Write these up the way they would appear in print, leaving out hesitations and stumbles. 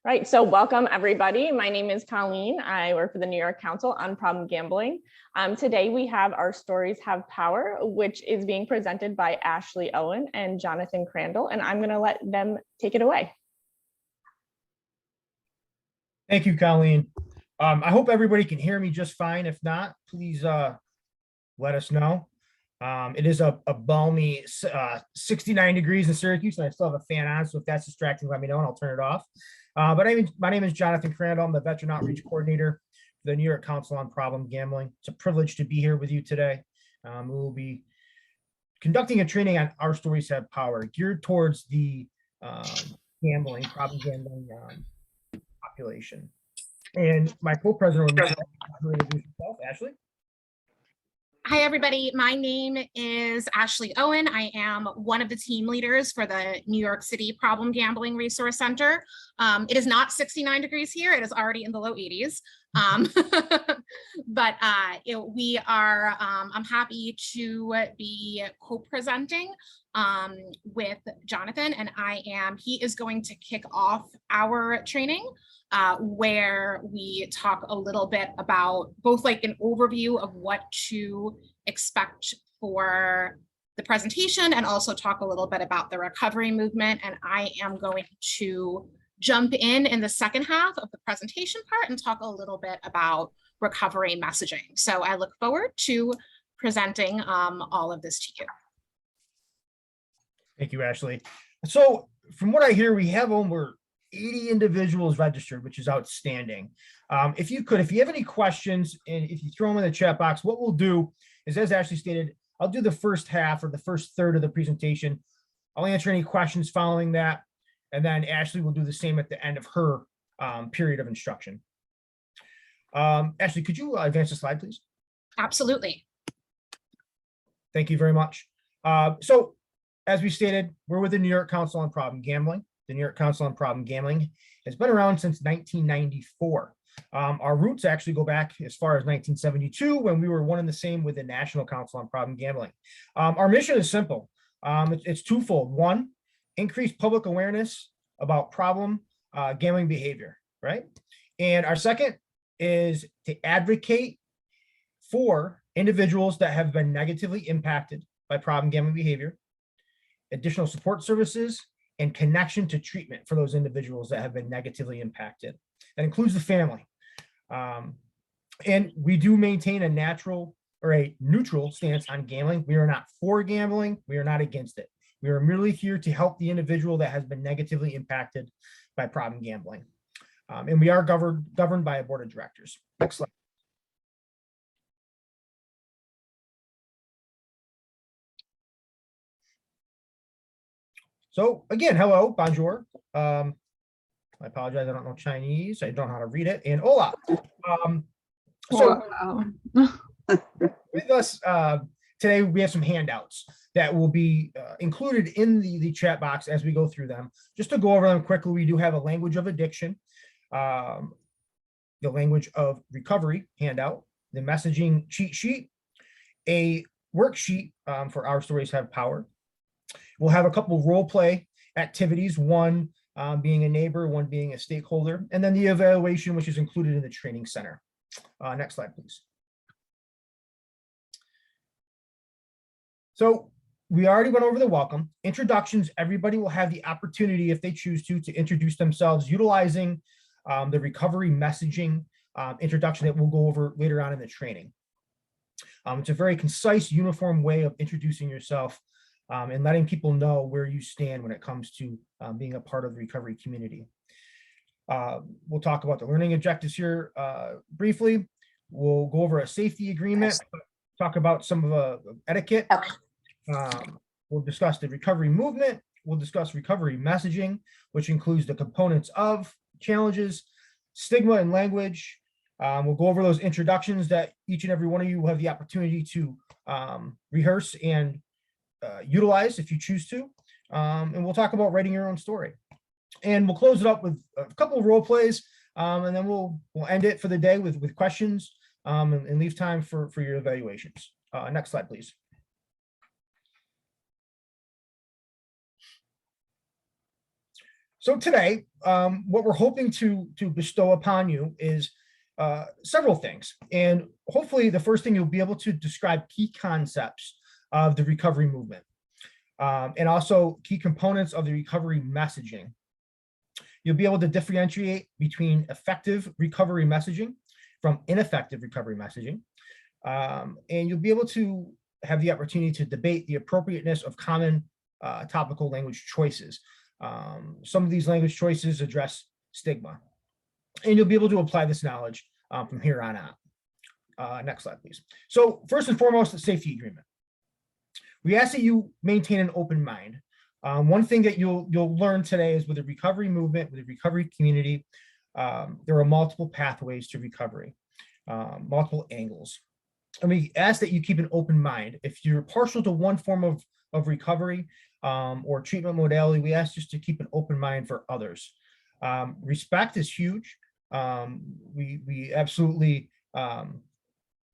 Right, so welcome everybody. My name is Colleen. I work for the New York Council on Problem Gambling. Today we have Our Stories Have Power, which is being presented by Ashley Owen and Jonathan Crandall, and I'm gonna let them take it away. Thank you, Colleen. I hope everybody can hear me just fine. If not, please let us know. It is a balmy 69 degrees in Syracuse, and I still have a fan on, so if that's distracting, let me know and I'll turn it off. But my name is Jonathan Crandall. I'm the Veteran Outreach Coordinator for the New York Council on Problem Gambling. It's a privilege to be here with you today. We will be conducting a training on Our Stories Have Power, geared towards the problem gambling population. And my co-president, Ashley. Hi, everybody. My name is Ashley Owen. I am one of the team leaders for the New York City Problem Gambling Resource Center. It is not 69 degrees here. It is already in the low 80s. But we are, I'm happy to be co-presenting with Jonathan, and he is going to kick off our training where we talk a little bit about both like an overview of what to expect for the presentation and also talk a little bit about the recovery movement. And I am going to jump in the second half of the presentation part and talk a little bit about recovery messaging. So I look forward to presenting all of this to you. Thank you, Ashley. So from what I hear, we have over 80 individuals registered, which is outstanding. If you have any questions, and if you throw them in the chat box, what we'll do is, as Ashley stated, I'll do the first half or the first third of the presentation. I'll answer any questions following that, and then Ashley will do the same at the end of her period of instruction. Ashley, could you advance the slide, please? Absolutely. Thank you very much. So, as we stated, we're with the New York Council on Problem Gambling. The New York Council on Problem Gambling has been around since 1994. Our roots actually go back as far as 1972, when we were one and the same with the National Council on Problem Gambling. Our mission is simple. It's twofold. One, increase public awareness about problem gambling behavior, right? And our second is to advocate for individuals that have been negatively impacted by problem gambling behavior, additional support services, and connection to treatment for those individuals that have been negatively impacted. That includes the family. And we do maintain a natural or a neutral stance on gambling. We are not for gambling. We are not against it. We are merely here to help the individual that has been negatively impacted by problem gambling. And we are governed by a board of directors. Next slide. So again, hello, bonjour. I apologize, I don't know Chinese. I don't know how to read it. And hola. With us today, we have some handouts that will be included in the chat box as we go through them. Just to go over them quickly, we do have a language of addiction, the language of recovery handout, the messaging cheat sheet, a worksheet for Our Stories Have Power. We'll have a couple of role play activities, one being a neighbor, one being a stakeholder, and then the evaluation, which is included in the training center. Next slide, please. So we already went over the welcome. Introductions, everybody will have the opportunity, if they choose to introduce themselves utilizing the recovery messaging introduction that we'll go over later on in the training. It's a very concise, uniform way of introducing yourself and letting people know where you stand when it comes to being a part of the recovery community. We'll talk about the learning objectives here briefly. We'll go over a safety agreement, talk about some of the etiquette. Okay. We'll discuss the recovery movement. We'll discuss recovery messaging, which includes the components of challenges, stigma and language. We'll go over those introductions that each and every one of you will have the opportunity to rehearse and utilize if you choose to, and we'll talk about writing your own story, and we'll close it up with a couple of role plays, and then we'll end it for the day with questions and leave time for your evaluations. Next slide, please. So today, what we're hoping to bestow upon you is several things. And hopefully the first thing, you'll be able to describe key concepts of the recovery movement, and also key components of the recovery messaging. You'll be able to differentiate between effective recovery messaging from ineffective recovery messaging. And you'll be able to have the opportunity to debate the appropriateness of common topical language choices. Some of these language choices address stigma, and you'll be able to apply this knowledge from here on out. Next slide, please. So first and foremost, the safety agreement. We ask that you maintain an open mind. One thing that you'll learn today is, with the recovery movement, with the recovery community, there are multiple pathways to recovery, multiple angles. And we ask that you keep an open mind. If you're partial to one form of recovery or treatment modality, we ask just to keep an open mind for others. Respect is huge. We absolutely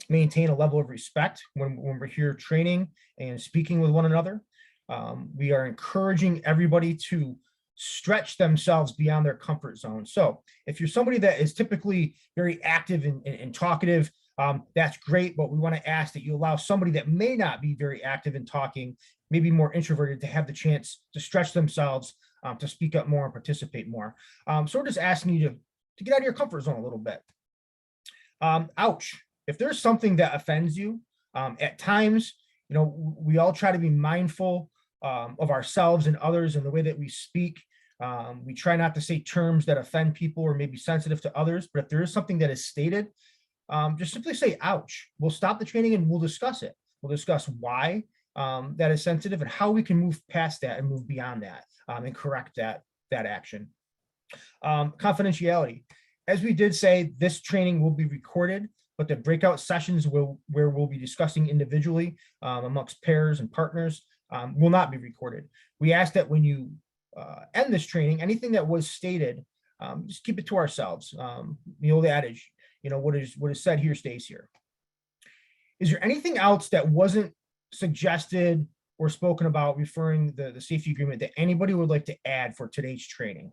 maintain a level of respect when we're here training and speaking with one another. We are encouraging everybody to stretch themselves beyond their comfort zone. So if you're somebody that is typically very active and talkative, that's great, but we want to ask that you allow somebody that may not be very active in talking, maybe more introverted, to have the chance to stretch themselves, to speak up more and participate more. So we're just asking you to get out of your comfort zone a little bit. Ouch. If there's something that offends you, at times, we all try to be mindful of ourselves and others and the way that we speak. We try not to say terms that offend people or may be sensitive to others, but if there is something that is stated, just simply say ouch. We'll stop the training and we'll discuss it. We'll discuss why that is sensitive and how we can move past that and move beyond that, and correct that action. Confidentiality. As we did say, this training will be recorded, but the breakout sessions where we'll be discussing individually amongst pairs and partners will not be recorded. We ask that when you end this training, anything that was stated, just keep it to ourselves. The old adage, what is said here stays here. Is there anything else that wasn't suggested or spoken about referring the safety agreement that anybody would like to add for today's training?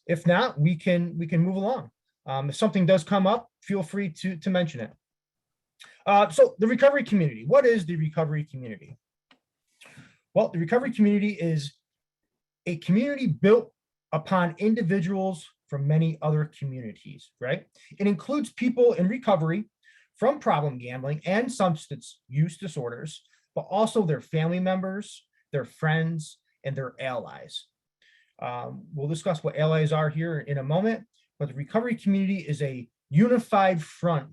If not, we can move along. If something does come up, feel free to mention it. So the recovery community. What is the recovery community? Well, the recovery community is a community built upon individuals from many other communities, right? It includes people in recovery from problem gambling and substance use disorders, but also their family members, their friends, and their allies. We'll discuss what allies are here in a moment, but the recovery community is a unified front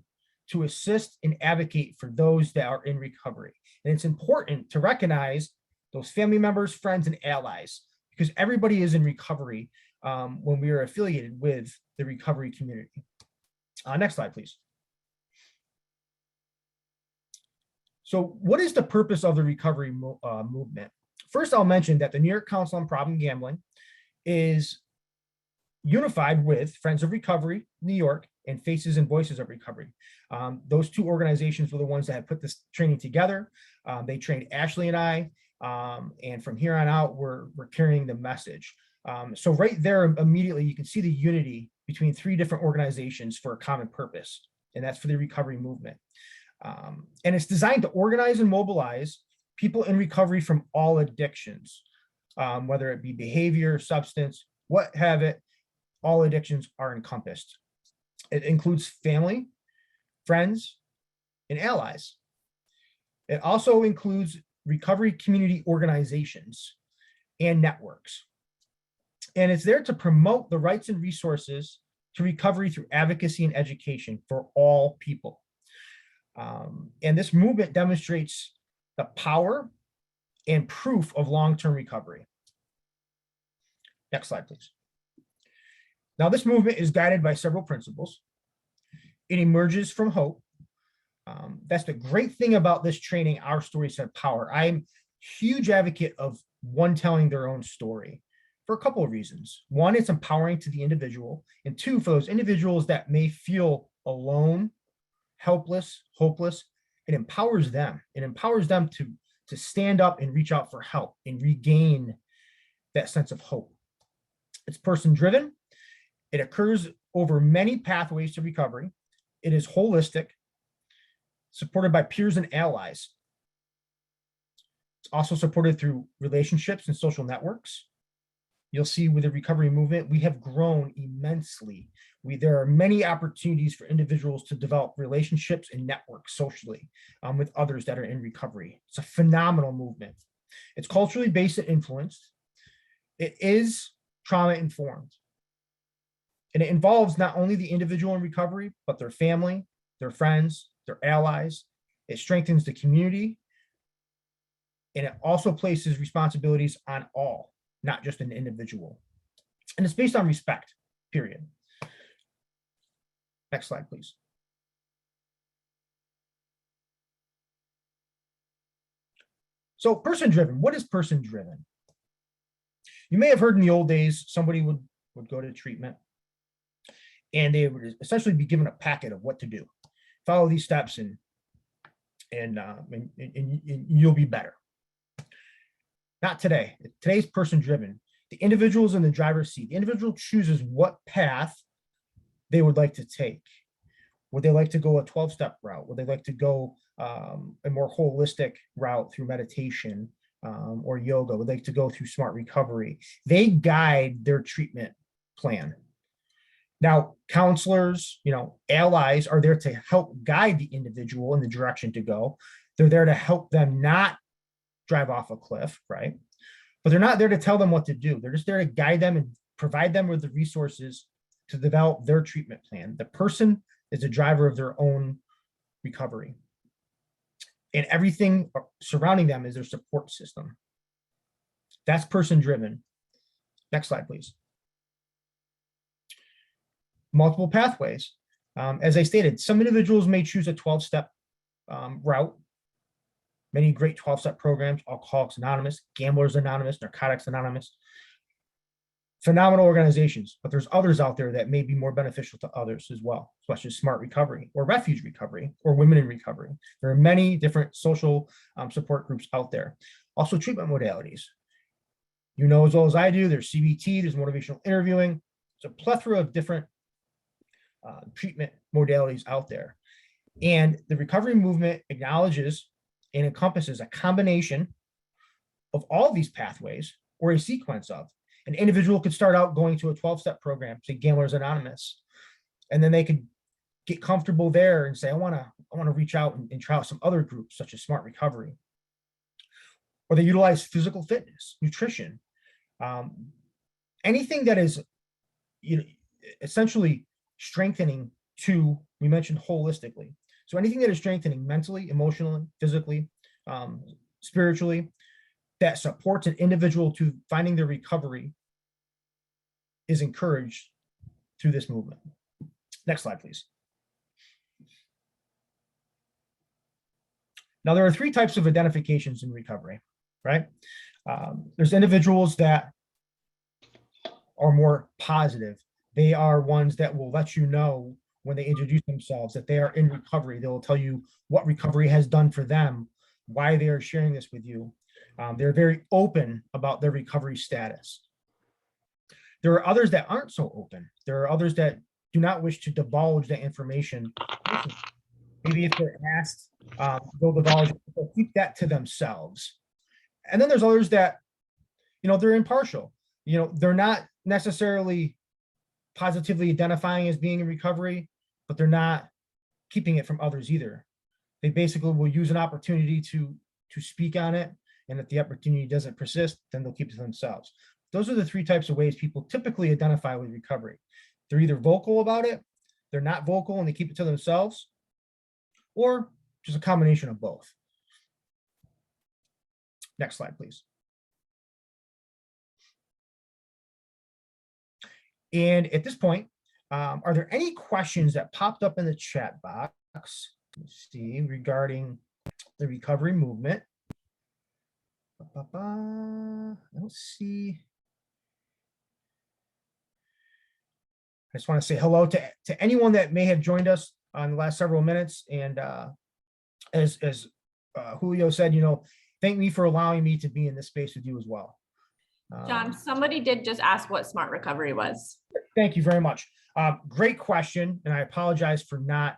to assist and advocate for those that are in recovery. And it's important to recognize those family members, friends, and allies, because everybody is in recovery when we are affiliated with the recovery community. Next slide, please. So what is the purpose of the recovery movement? First, I'll mention that the New York Council on Problem Gambling is unified with Friends of Recovery, New York, and Faces and Voices of Recovery. Those two organizations were the ones that had put this training together. They trained Ashley and I, and from here on out, we're carrying the message. So right there, immediately, you can see the unity between three different organizations for a common purpose, and that's for the recovery movement. And it's designed to organize and mobilize people in recovery from all addictions, whether it be behavior, substance, what have it, all addictions are encompassed. It includes family, friends, and allies. It also includes recovery community organizations and networks. And it's there to promote the rights and resources to recovery through advocacy and education for all people. And this movement demonstrates the power and proof of long-term recovery. Next slide, please. Now, this movement is guided by several principles. It emerges from hope. That's the great thing about this training, Our Stories Have Power. I'm a huge advocate of one telling their own story. for a couple of reasons. One, it's empowering to the individual, and two, for those individuals that may feel alone, helpless, hopeless, it empowers them. It empowers them to stand up and reach out for help and regain that sense of hope. It's person-driven. It occurs over many pathways to recovery. It is holistic, supported by peers and allies. It's also supported through relationships and social networks. You'll see with the recovery movement, we have grown immensely. There are many opportunities for individuals to develop relationships and networks socially with others that are in recovery. It's a phenomenal movement. It's culturally based and influenced. It is trauma informed. And it involves not only the individual in recovery, but their family, their friends, their allies. It strengthens the community. And it also places responsibilities on all, not just an individual. And it's based on respect, period. Next slide, please. So person-driven, what is person-driven? You may have heard in the old days, somebody would go to treatment and they would essentially be given a packet of what to do. Follow these steps and you'll be better. Not today. Today's person-driven. The individual's in the driver's seat. The individual chooses what path they would like to take. Would they like to go a 12-step route? Would they like to go a more holistic route through meditation or yoga? Would they like to go through smart recovery? They guide their treatment plan. Now, counselors, allies are there to help guide the individual in the direction to go. They're there to help them not drive off a cliff, right? But they're not there to tell them what to do. They're just there to guide them and provide them with the resources to develop their treatment plan. The person is the driver of their own recovery. And everything surrounding them is their support system. That's person-driven. Next slide, please. Multiple pathways. As I stated, some individuals may choose a 12-step route. Many great 12-step programs, Alcoholics Anonymous, Gamblers Anonymous, Narcotics Anonymous. Phenomenal organizations, but there's others out there that may be more beneficial to others as well, such as Smart Recovery or Refuge Recovery or Women in Recovery. There are many different social support groups out there. Also treatment modalities. You know as well as I do, there's CBT, there's motivational interviewing. There's a plethora of different treatment modalities out there. And the recovery movement acknowledges and encompasses a combination of all these pathways or a sequence of. An individual could start out going to a 12-step program, say Gamblers Anonymous, and then they could get comfortable there and say, I want to reach out and try out some other groups such as Smart Recovery. Or they utilize physical fitness, nutrition, anything that is essentially strengthening to, we mentioned holistically. So anything that is strengthening mentally, emotionally, physically, spiritually, that supports an individual to finding their recovery is encouraged through this movement. Next slide, please. Now, there are three types of identifications in recovery, right? There's individuals that are more positive. They are ones that will let you know when they introduce themselves that they are in recovery. They will tell you what recovery has done for them, why they are sharing this with you. They're very open about their recovery status. There are others that aren't so open. There are others that do not wish to divulge that information. Maybe if they're asked, they'll divulge, they'll keep that to themselves. And then there's others that, they're impartial. They're not necessarily positively identifying as being in recovery, but they're not keeping it from others either. They basically will use an opportunity to speak on it. And if the opportunity doesn't persist, then they'll keep it to themselves. Those are the three types of ways people typically identify with recovery. They're either vocal about it, they're not vocal and they keep it to themselves, or just a combination of both. Next slide, please. And at this point, are there any questions that popped up in the chat box? Let's see, regarding the recovery movement. I don't see I just want to say hello to anyone that may have joined us on the last several minutes. And as Julio said, thank me for allowing me to be in this space with you as well. John, somebody did just ask what smart recovery was. Thank you very much. Great question, and I apologize for not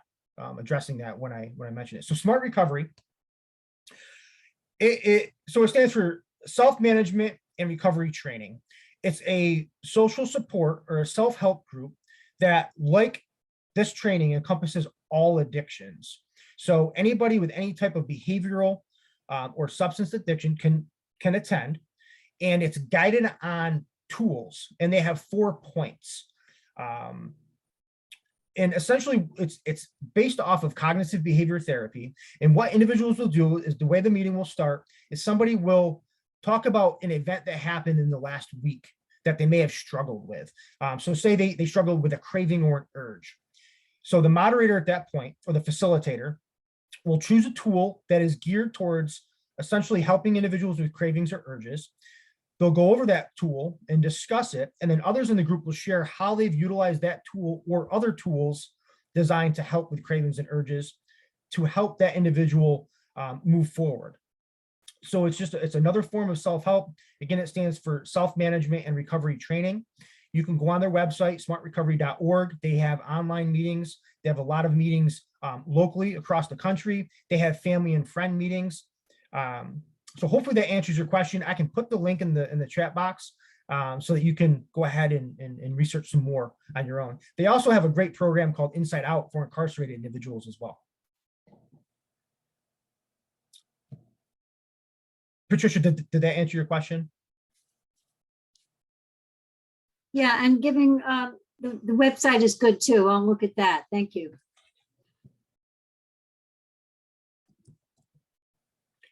addressing that when I mentioned it. So smart recovery, it stands for self-management and recovery training. It's a social support or a self-help group that, like this training, encompasses all addictions. So anybody with any type of behavioral or substance addiction can attend, and it's guided on tools, and they have 4 points. And essentially it's based off of cognitive behavior therapy. And what individuals will do is, the way the meeting will start is somebody will talk about an event that happened in the last week that they may have struggled with. So say they struggled with a craving or an urge. So the moderator at that point, or the facilitator, will choose a tool that is geared towards essentially helping individuals with cravings or urges. They'll go over that tool and discuss it, and then others in the group will share how they've utilized that tool or other tools designed to help with cravings and urges to help that individual move forward. So it's another form of self-help. Again, it stands for self-management and recovery training. You can go on their website, smartrecovery.org. They have online meetings. They have a lot of meetings locally across the country. They have family and friend meetings. So hopefully that answers your question. I can put the link in the chat box so that you can go ahead and research some more on your own. They also have a great program called Inside Out for incarcerated individuals as well. Patricia, did that answer your question? Yeah, and giving the website is good too. I'll look at that. Thank you.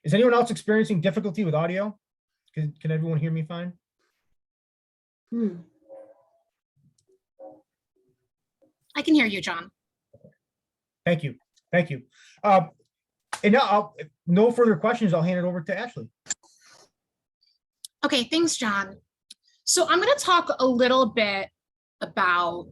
Is anyone else experiencing difficulty with audio? Can everyone hear me fine? I can hear you, John. Thank you. Thank you. And now, no further questions. I'll hand it over to Ashley. Okay, thanks, John. So I'm going to talk a little bit about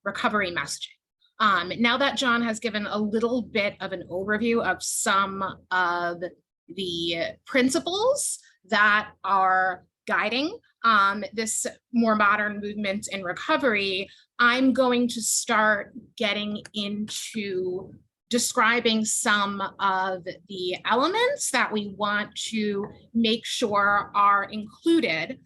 recovery messaging. Now that John has given a little bit of an overview of some of the principles that are guiding this more modern movement in recovery, I'm going to start getting into describing some of the elements that we want to make sure are included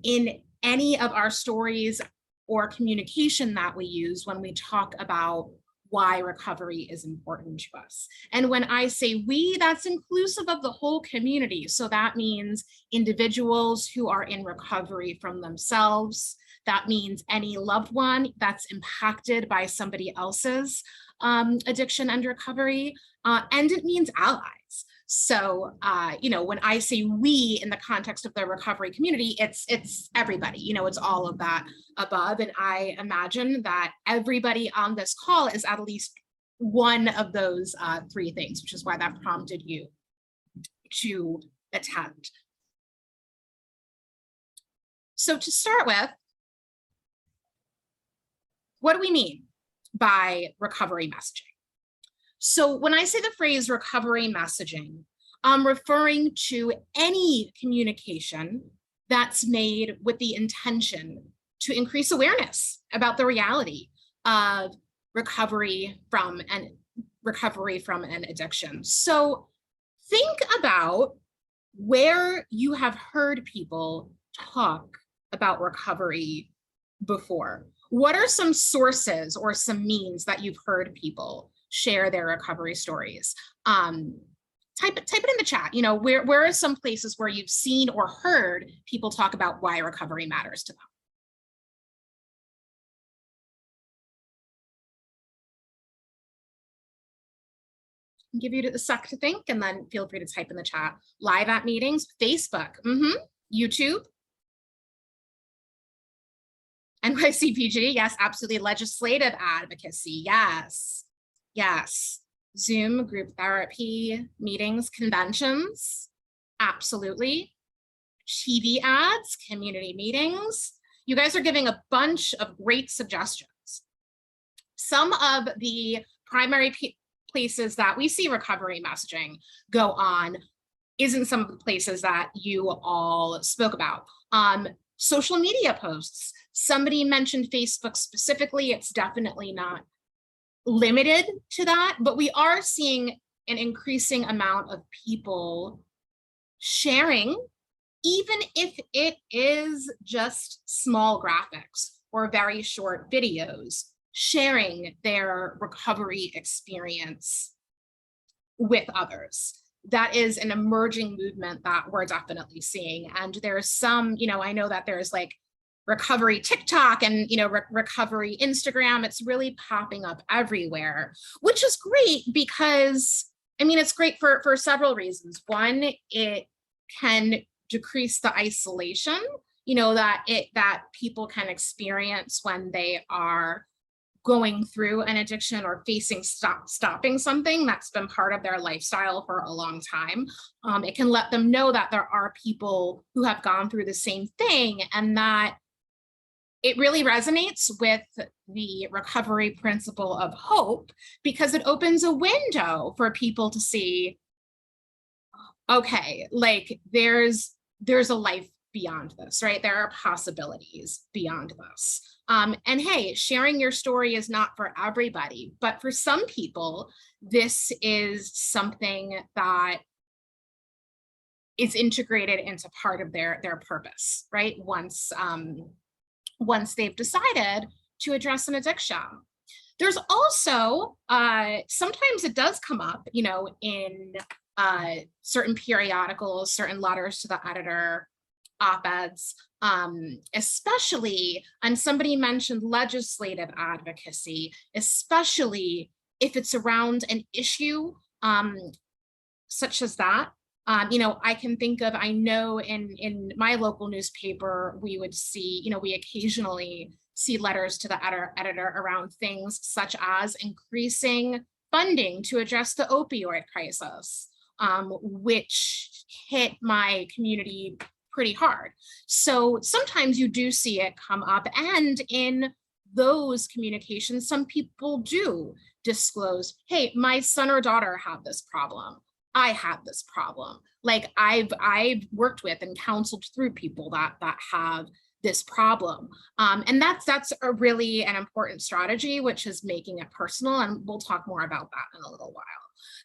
in any of our stories or communication that we use when we talk about why recovery is important to us. And when I say we, that's inclusive of the whole community. So that means individuals who are in recovery from themselves. That means any loved one that's impacted by somebody else's addiction and recovery. And it means allies. So, when I say we in the context of the recovery community, it's everybody, it's all of that above. And I imagine that everybody on this call is at least one of those 3 things, which is why that prompted you to attend. So to start with, what do we mean by recovery messaging? So when I say the phrase recovery messaging, I'm referring to any communication that's made with the intention to increase awareness about the reality of recovery from an addiction. So think about where you have heard people talk about recovery before. What are some sources or some means that you've heard people share their recovery stories? Type it in the chat. Where are some places where you've seen or heard people talk about why recovery matters to them? I'll give you a sec to think, and then feel free to type in the chat. Live at meetings, Facebook, YouTube, NYCPG, yes, absolutely. Legislative advocacy, yes. Zoom, group therapy, meetings, conventions, absolutely. TV ads, community meetings, You guys are giving a bunch of great suggestions. Some of the primary places that we see recovery messaging go on isn't some of the places that you all spoke about. Social media posts. Somebody mentioned Facebook specifically. It's definitely not limited to that, but we are seeing an increasing amount of people sharing, even if it is just small graphics or very short videos, sharing their recovery experience with others. That is an emerging movement that we're definitely seeing. And there's some, I know that there's like recovery TikTok and, recovery Instagram. It's really popping up everywhere, which is great because, it's great for several reasons. One, it can decrease the isolation, that people can experience when they are going through an addiction or facing stopping something that's been part of their lifestyle for a long time. It can let them know that there are people who have gone through the same thing, and that it really resonates with the recovery principle of hope, because it opens a window for people to see, okay, like there's a life beyond this, right? There are possibilities beyond this. And hey, sharing your story is not for everybody, but for some people, this is something that is integrated into part of their purpose, right? Once they've decided to address an addiction. There's also, sometimes it does come up, in certain periodicals, certain letters to the editor, op-eds, especially, and somebody mentioned legislative advocacy, especially if it's around an issue such as that. I can think of, I know in my local newspaper, we would see, we occasionally see letters to the editor around things such as increasing funding to address the opioid crisis, which hit my community pretty hard. So sometimes you do see it come up, and in those communications, some people do disclose, hey, my son or daughter have this problem. I have this problem. Like I've worked with and counseled through people that have this problem. And that's a really an important strategy, which is making it personal. And we'll talk more about that in a little while.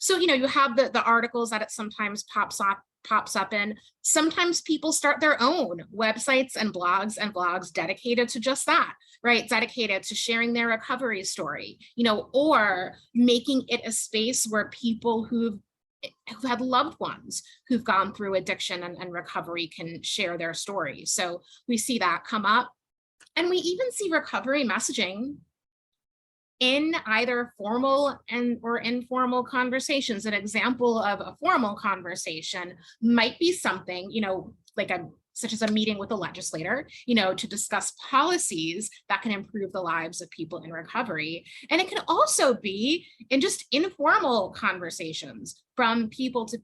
So, you have the articles that it sometimes pops up in. Sometimes people start their own websites and blogs dedicated to just that, right? Dedicated to sharing their recovery story, or making it a space where people who've had loved ones who've gone through addiction and recovery can share their story. So we see that come up. And we even see recovery messaging in either formal or informal conversations. An example of a formal conversation might be something, like such as a meeting with a legislator, to discuss policies that can improve the lives of people in recovery. And it can also be in just informal conversations from people to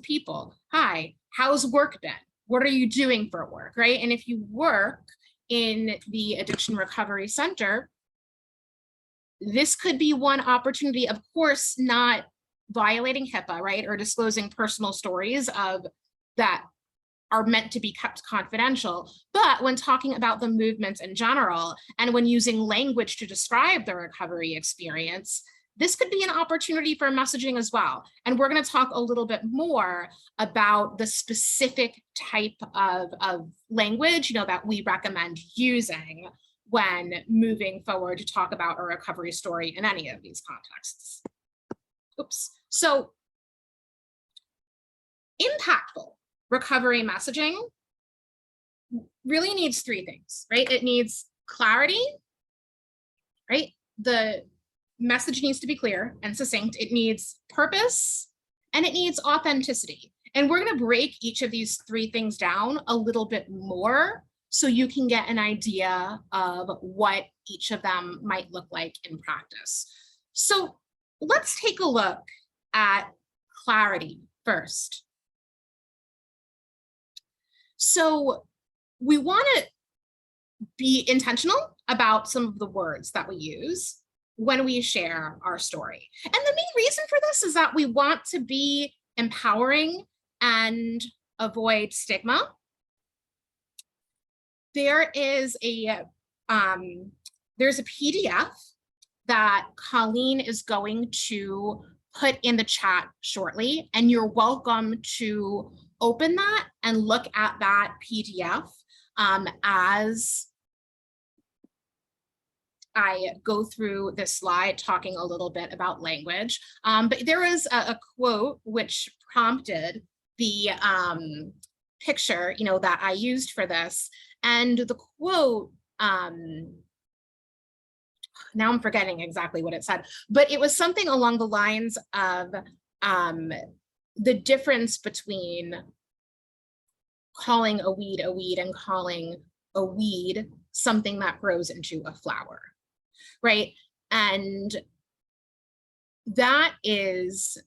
people. Hi, how's work been? What are you doing for work, right? And if you work in the Addiction Recovery Center, this could be one opportunity, of course, not violating HIPAA, right? Or disclosing personal stories of that are meant to be kept confidential. But when talking about the movements in general, and when using language to describe the recovery experience, this could be an opportunity for messaging as well. And we're going to talk a little bit more about the specific type of language, that we recommend using when moving forward to talk about a recovery story in any of these contexts. Oops. So impactful recovery messaging really needs three things, right? It needs clarity, right? The message needs to be clear and succinct. It needs purpose, and it needs authenticity. And we're going to break each of these three things down a little bit more so you can get an idea of what each of them might look like in practice. So let's take a look at clarity first. So we want to be intentional about some of the words that we use when we share our story. And the main reason for this is that we want to be empowering and avoid stigma. There is there's a PDF that Colleen is going to put in the chat shortly, and you're welcome to open that and look at that PDF as I go through this slide talking a little bit about language. But there is a quote which prompted the picture, that I used for this. And the quote, now I'm forgetting exactly what it said, but it was something along the lines of the difference between calling a weed and calling a weed something that grows into a flower, right? And that is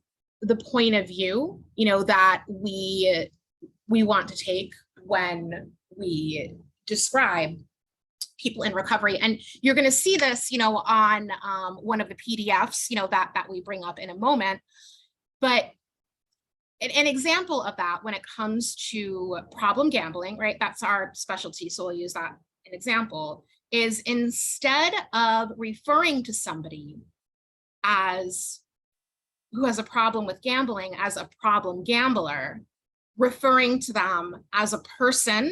the point of view, that we want to take when we describe people in recovery. And you're going to see this, on one of the PDFs, that we bring up in a moment. But an example of that when it comes to problem gambling, right? That's our specialty. So we'll use that an example, is instead of referring to somebody who has a problem with gambling as a problem gambler, referring to them as a person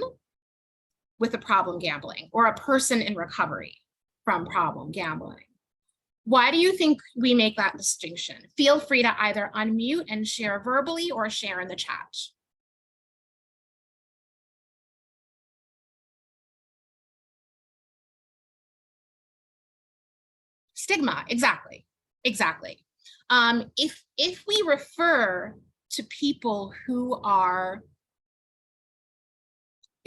with a problem gambling or a person in recovery from problem gambling. Why do you think we make that distinction? Feel free to either unmute and share verbally or share in the chat. Stigma, exactly. If we refer to people who are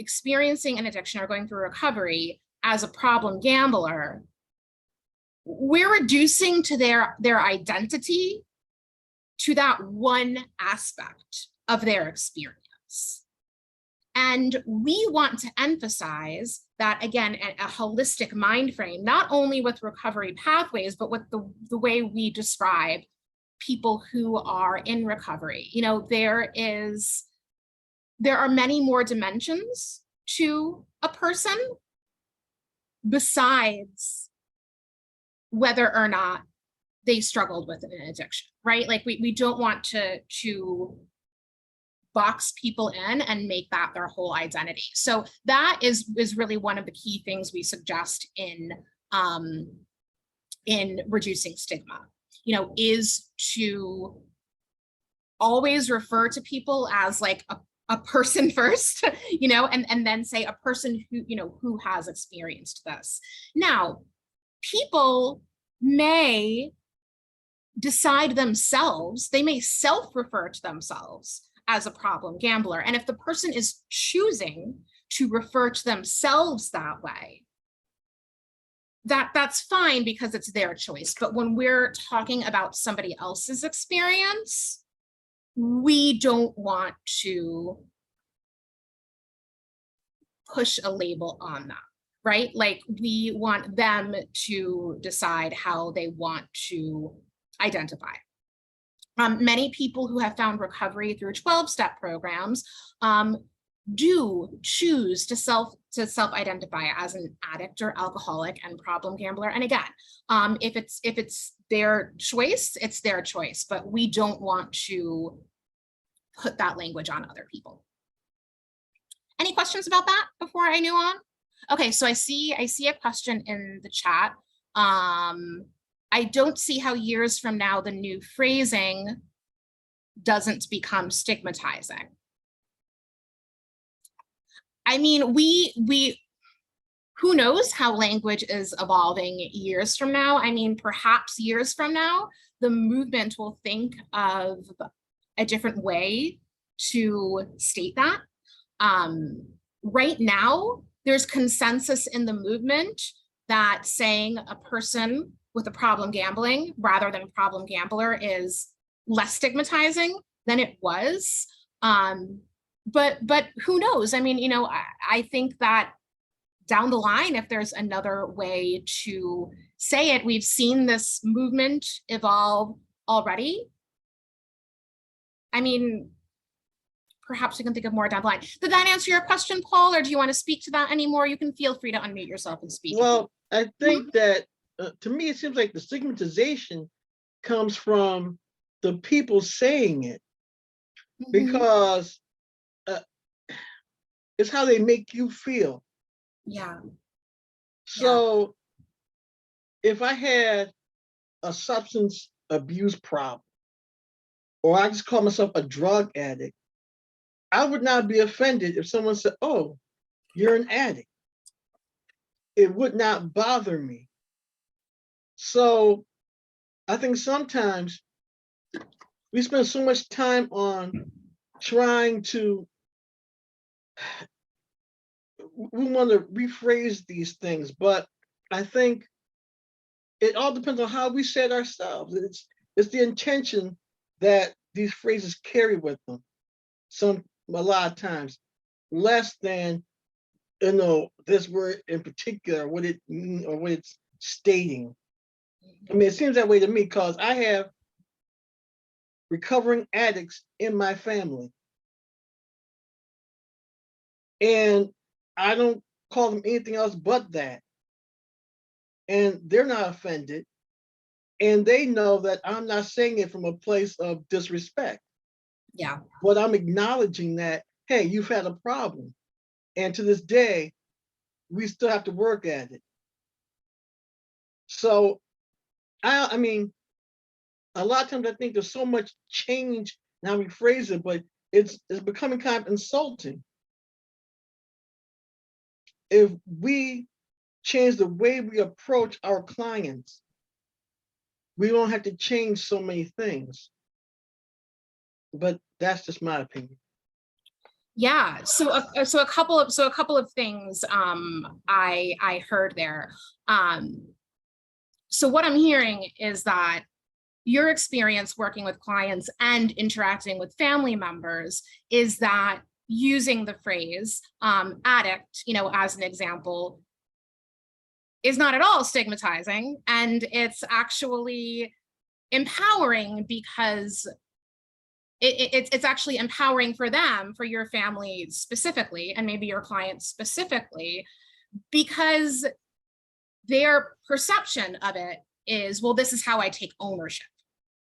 experiencing an addiction or going through recovery as a problem gambler, we're reducing to their identity to that one aspect of their experience. And we want to emphasize that, again, a holistic mind frame, not only with recovery pathways, but with the way we describe people who are in recovery. There are many more dimensions to a person besides whether or not they struggled with an addiction, right? Like we don't want to box people in and make that their whole identity. So that is really one of the key things we suggest in reducing stigma, is to always refer to people as like a person first, and then say a person who has experienced this. Now, people may decide themselves, they may self-refer to themselves as a problem gambler. And if the person is choosing to refer to themselves that way, that's fine because it's their choice. But when we're talking about somebody else's experience, we don't want to push a label on them, right? Like we want them to decide how they want to identify. Many people who have found recovery through 12-step programs do choose to self-identify as an addict or alcoholic and problem gambler. And again, if it's their choice, it's their choice, but we don't want to put that language on other people. Any questions about that before I move on? Okay, so I see a question in the chat. I don't see how years from now the new phrasing doesn't become stigmatizing. I mean, who knows how language is evolving years from now? I mean, perhaps years from now, the movement will think of a different way to state that. Right now, there's consensus in the movement that saying a person with a problem gambling rather than problem gambler is less stigmatizing than it was. But who knows? I mean, I think that down the line, if there's another way to say it. We've seen this movement evolve already. I mean, perhaps we can think of more down the line. Did that answer your question, Paul, or do you want to speak to that anymore? You can feel free to unmute yourself and speak. Well, I think that to me, it seems like the stigmatization comes from the people saying it, because it's how they make you feel. Yeah. So if I had a substance abuse problem, or I just call myself a drug addict, I would not be offended if someone said, "Oh, you're an addict." It would not bother me. So I think sometimes we spend so much time on trying to, we want to rephrase these things, but I think it all depends on how we say it ourselves. It's the intention that these phrases carry with them. A lot of times, less than, this word in particular, what it means or what it's stating. I mean, it seems that way to me because I have recovering addicts in my family. And I don't call them anything else but that. And they're not offended. And they know that I'm not saying it from a place of disrespect. Yeah. But I'm acknowledging that, hey, you've had a problem. And to this day, we still have to work at it. So, I mean, a lot of times I think there's so much change in how we phrase it, but it's becoming kind of insulting. If we change the way we approach our clients, we don't have to change so many things. But that's just my opinion. Yeah. So a couple of things I heard there. So what I'm hearing is that your experience working with clients and interacting with family members is that using the phrase addict, as an example, is not at all stigmatizing, and it's actually empowering because it's actually empowering for them, for your family specifically, and maybe your clients specifically, because their perception of it is, well, this is how I take ownership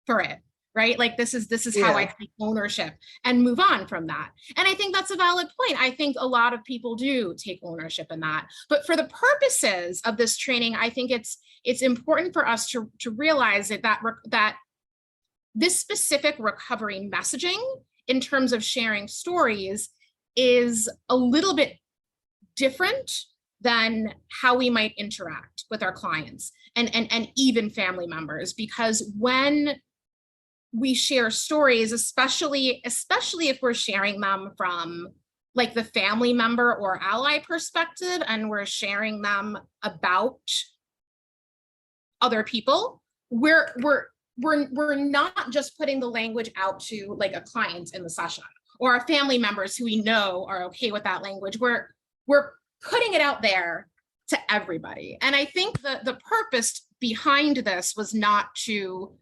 for it, right? Like this is how I take ownership and move on from that. And I think that's a valid point. I think a lot of people do take ownership in that. But for the purposes of this training, I think it's important for us to realize that this specific recovery messaging in terms of sharing stories is a little bit different than how we might interact with our clients and even family members, because when we share stories, especially if we're sharing them from like the family member or ally perspective, and we're sharing them about other people, we're not just putting the language out to like a client in the session or our family members who we know are okay with that language. We're putting it out there to everybody. And I think the purpose behind this was not to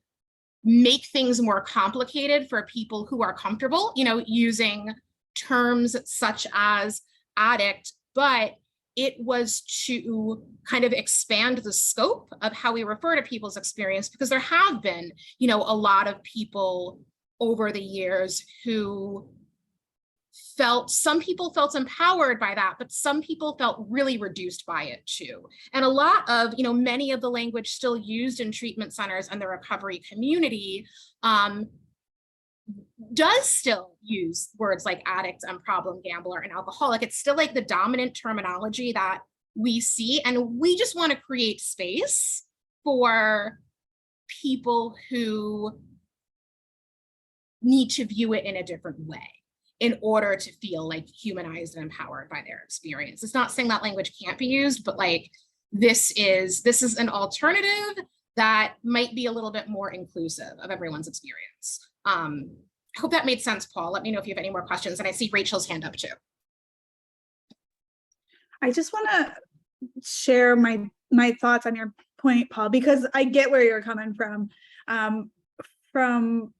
make things more complicated for people who are comfortable, using terms such as addict, but it was to kind of expand the scope of how we refer to people's experience, because there have been, a lot of people over the years who some people felt empowered by that, but some people felt really reduced by it too. And a lot of, many of the language still used in treatment centers and the recovery community does still use words like addict and problem gambler and alcoholic. It's still like the dominant terminology that we see. And we just want to create space for people who need to view it in a different way in order to feel like humanized and empowered by their experience. It's not saying that language can't be used, but like this is an alternative that might be a little bit more inclusive of everyone's experience. I hope that made sense, Paul. Let me know if you have any more questions. And I see Rachel's hand up too. I just want to share my thoughts on your point, Paul, because I get where you're coming from. From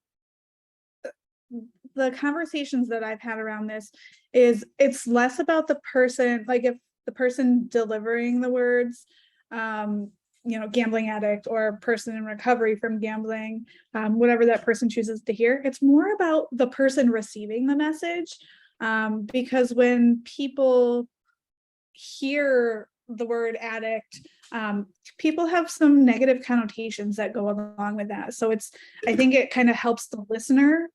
the conversations that I've had around this, is it's less about the person, like if the person delivering the words, gambling addict or person in recovery from gambling, whatever that person chooses to hear, it's more about the person receiving the message. Because when people hear the word addict, people have some negative connotations that go along with that. So I think it kind of helps the listener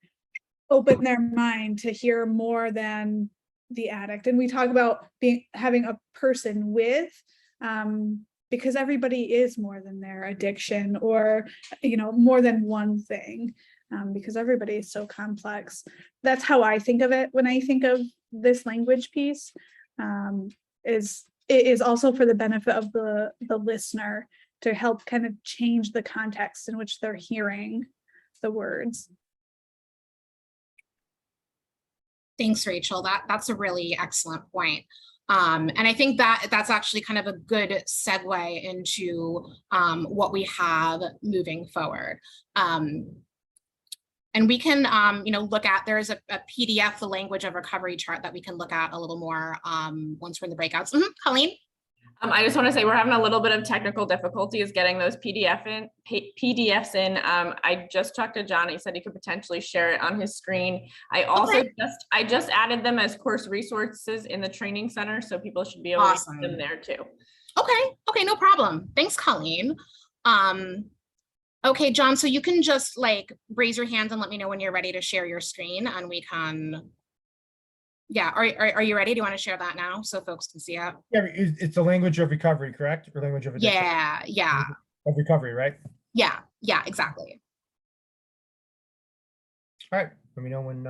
open their mind to hear more than the addict. And we talk about having a person with, because everybody is more than their addiction, or more than one thing, because everybody is so complex. That's how I think of it when I think of this language piece. It is also for the benefit of the listener, to help kind of change the context in which they're hearing the words. Thanks, Rachel. That's a really excellent point. And I think that's actually kind of a good segue into what we have moving forward. And we can, look at, there's a PDF, the language of recovery chart, that we can look at a little more once we're in the breakouts. Colleen? I just want to say we're having a little bit of technical difficulties getting those PDFs in. I just talked to John. He said he could potentially share it on his screen. I also just added them as course resources in the training center, so people should be able to see them there too. Okay, no problem. Thanks, Colleen. Okay, John, so you can just raise your hands and let me know when you're ready to share your screen, and we can. Yeah, are you ready? Do you want to share that now so folks can see it? Yeah, it's the language of recovery, correct? Or language of addiction? Yeah. Of recovery, right? Yeah, exactly. All right, let me know when.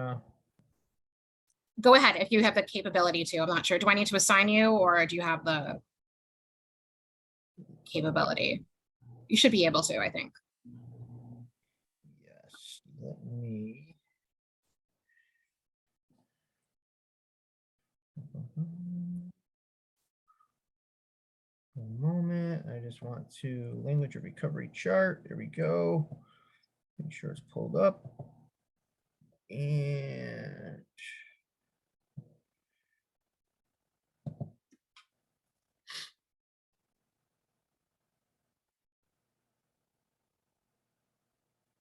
Go ahead if you have the capability to. I'm not sure. Do I need to assign you, or do you have the capability? You should be able to, I think. Yes, let me. One moment, I just want to language of recovery chart. There we go. Make sure it's pulled up. And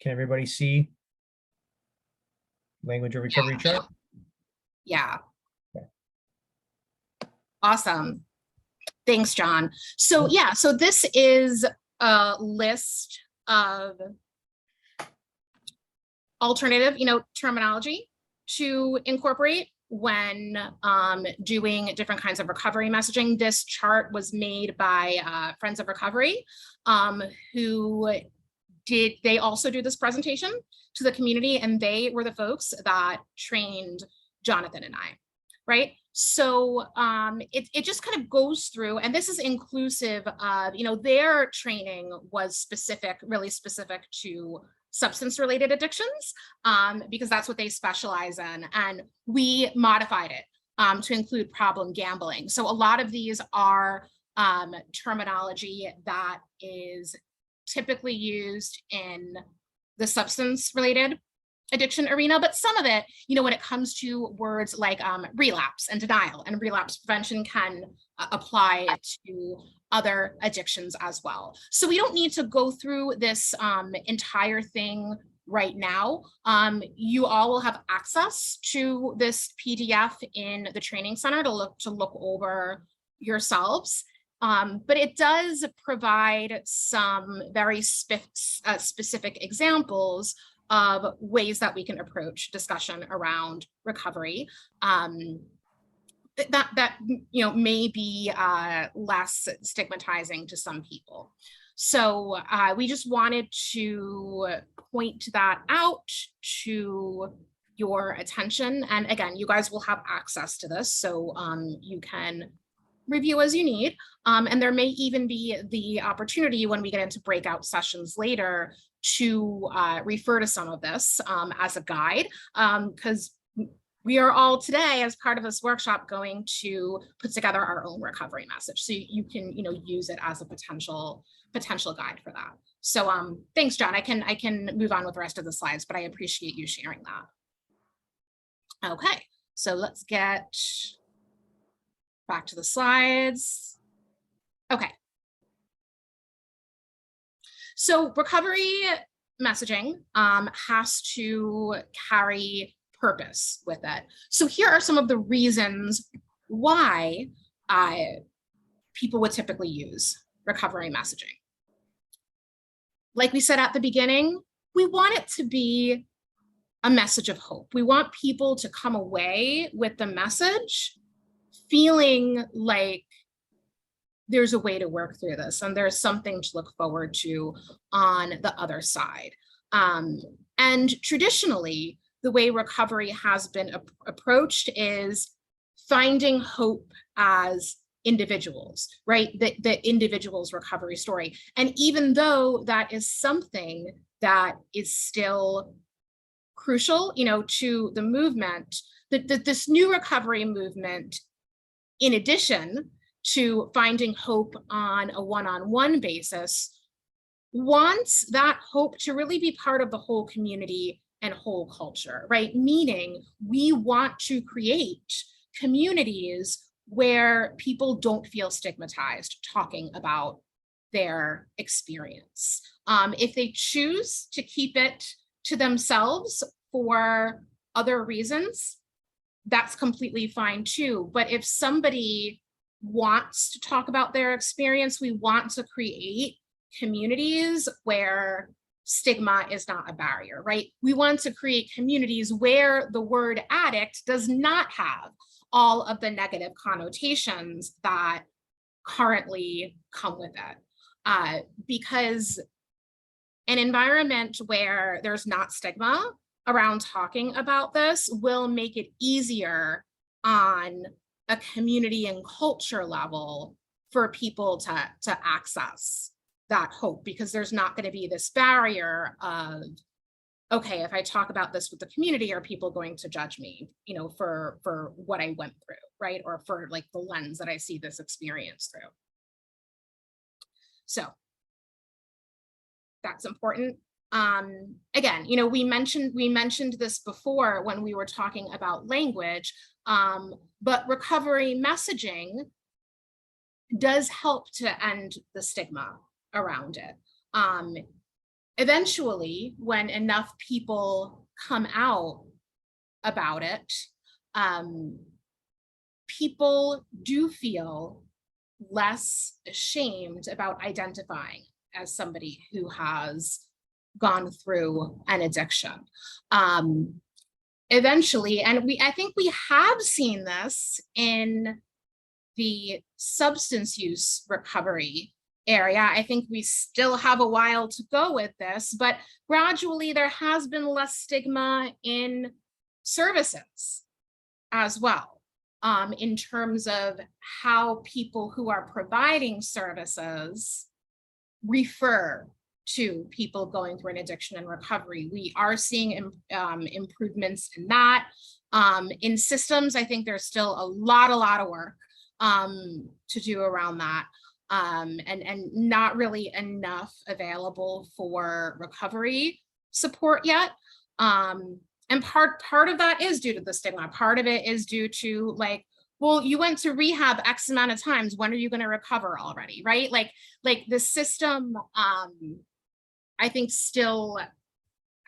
can everybody see language of recovery chart? Yeah. Okay. Awesome. Thanks, John. So so this is a list of alternative, terminology to incorporate when doing different kinds of recovery messaging. This chart was made by Friends of Recovery, they also do this presentation to the community, and they were the folks that trained Jonathan and I, right? So it just kind of goes through, and this is inclusive of, their training was really specific to substance-related addictions, because that's what they specialize in, and we modified it to include problem gambling. So a lot of these are terminology that is typically used in the substance-related addiction arena, but some of it, when it comes to words like relapse and denial, and relapse prevention can apply to other addictions as well. So we don't need to go through this entire thing right now. You all will have access to this PDF in the training center to look over yourselves. But it does provide some very specific examples of ways that we can approach discussion around recovery that may be less stigmatizing to some people. So we just wanted to point that out to your attention. And again, you guys will have access to this, so you can review as you need. And there may even be the opportunity when we get into breakout sessions later to refer to some of this as a guide, because we are all today, as part of this workshop, going to put together our own recovery message. So you can, use it as a potential guide for that. So thanks, John. I can move on with the rest of the slides, but I appreciate you sharing that. Okay, so let's get back to the slides. Okay. So recovery messaging has to carry purpose with it. So here are some of the reasons why people would typically use recovery messaging. Like we said at the beginning, we want it to be a message of hope. We want people to come away with the message feeling like there's a way to work through this and there's something to look forward to on the other side. And traditionally, the way recovery has been approached is finding hope as individuals, right? The individual's recovery story. And even though that is something that is still crucial, to the movement, this new recovery movement, in addition to finding hope on a one-on-one basis, wants that hope to really be part of the whole community and whole culture, right? Meaning we want to create communities where people don't feel stigmatized talking about their experience. If they choose to keep it to themselves for other reasons, that's completely fine too. But if somebody wants to talk about their experience, we want to create communities where stigma is not a barrier, right? We want to create communities where the word addict does not have all of the negative connotations that currently come with it. Because an environment where there's not stigma around talking about this will make it easier on a community and culture level for people to access that hope, because there's not going to be this barrier of, okay, if I talk about this with the community, are people going to judge me, for what I went through, right? Or for like the lens that I see this experience through. So that's important. Again, we mentioned this before when we were talking about language, but recovery messaging does help to end the stigma around it. Eventually, when enough people come out about it, people do feel less ashamed about identifying as somebody who has gone through an addiction. Eventually, and I think we have seen this in the substance use recovery area. I think we still have a while to go with this, but gradually there has been less stigma in services as well, in terms of how people who are providing services refer to people going through an addiction and recovery. We are seeing improvements in that. In systems, I think there's still a lot of work to do around that, and not really enough available for recovery support yet. And part of that is due to the stigma. Part of it is due to like, well, you went to rehab X amount of times. When are you going to recover already, right? Like the system, I think still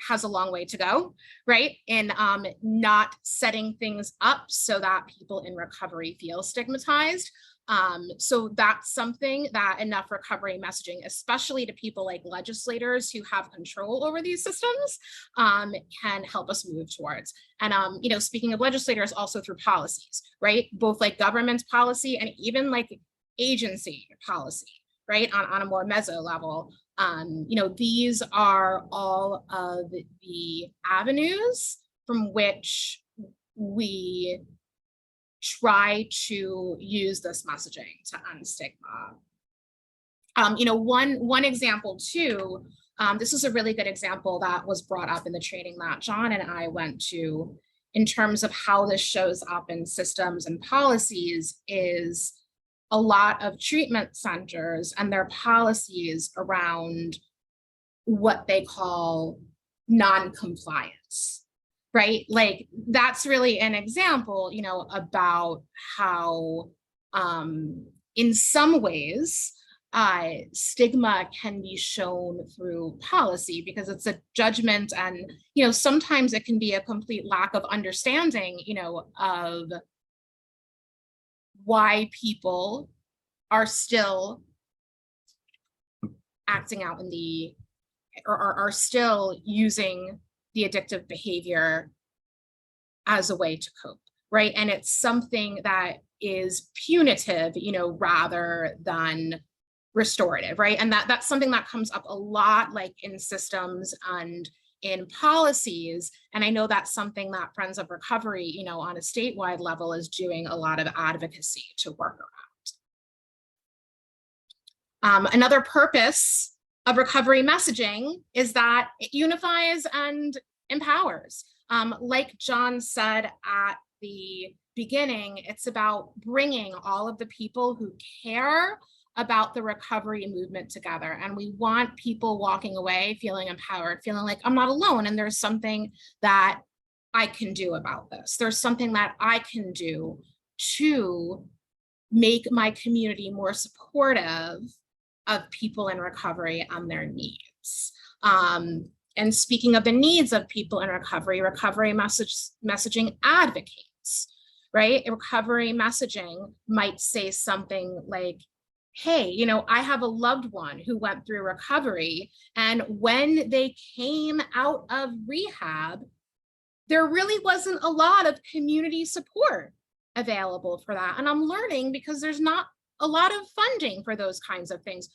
has a long way to go, right? In not setting things up so that people in recovery feel stigmatized. So that's something that enough recovery messaging, especially to people like legislators who have control over these systems, can help us move towards. And, speaking of legislators, also through policies, right? Both like government policy and even like agency policy, right? On a more meso level. These are all of the avenues from which we try to use this messaging to end stigma. One example too, this is a really good example that was brought up in the training that John and I went to in terms of how this shows up in systems and policies is a lot of treatment centers and their policies around what they call non-compliance, right? Like that's really an example, you know, about how in some ways stigma can be shown through policy because it's a judgment, and you know, sometimes it can be a complete lack of understanding, you know, of why people are still acting out in the, or are still using the addictive behavior as a way to cope, right? And it's something that is punitive, you know, rather than restorative, right? And that's something that comes up a lot, like in systems and in policies. And I know that's something that Friends of Recovery, you know, on a statewide level is doing a lot of advocacy to work around. Another purpose of recovery messaging is that it unifies and empowers. Like John said at the beginning, it's about bringing all of the people who care about the recovery movement together. And we want people walking away feeling empowered, feeling like I'm not alone and there's something that I can do about this. There's something that I can do to make my community more supportive of people in recovery and their needs. And speaking of the needs of people in recovery, messaging advocates, right? Recovery messaging might say something like, hey, you know, I have a loved one who went through recovery, and when they came out of rehab, there really wasn't a lot of community support available for that. And I'm learning because there's not a lot of funding for those kinds of things.